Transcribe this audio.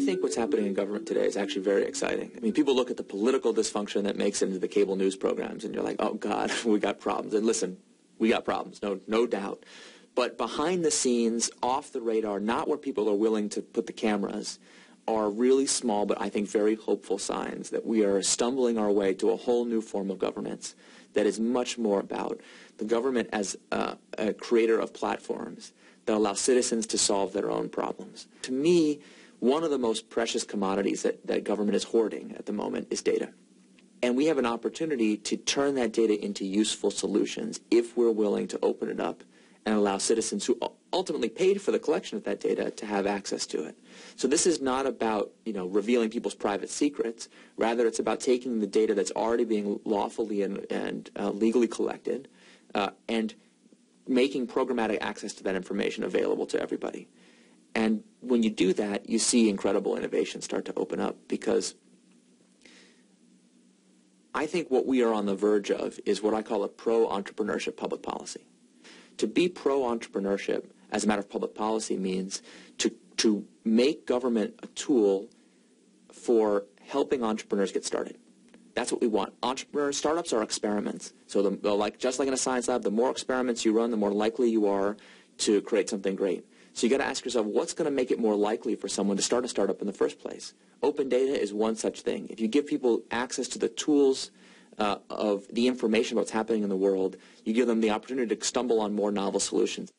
think what's happening in government today is actually very exciting. I mean, people look at the political dysfunction that makes it into the cable news programs, and you're like, oh, God, we got problems. And listen, we got problems, no doubt. But behind the scenes, off the radar, not where people are willing to put the cameras, are really small but I think very hopeful signs that we are stumbling our way to a whole new form of governance that is much more about the government as a creator of platforms that allow citizens to solve their own problems. To me, one of the most precious commodities that government is hoarding at the moment is data. And we have an opportunity to turn that data into useful solutions if we're willing to open it up and allow citizens who ultimately paid for the collection of that data to have access to it. So this is not about, revealing people's private secrets. Rather, it's about taking the data that's already being lawfully and legally collected and making programmatic access to that information available to everybody. And when you do that, you see incredible innovation start to open up, because I think what we are on the verge of is what I call a pro-entrepreneurship public policy. To be pro-entrepreneurship as a matter of public policy means to make government a tool for helping entrepreneurs get started. That's what we want. Startups are experiments. So just like in a science lab, the more experiments you run, the more likely you are to create something great. So you got to ask yourself, what's going to make it more likely for someone to start a startup in the first place? Open data is one such thing. If you give people access to the tools of the information about what's happening in the world, you give them the opportunity to stumble on more novel solutions.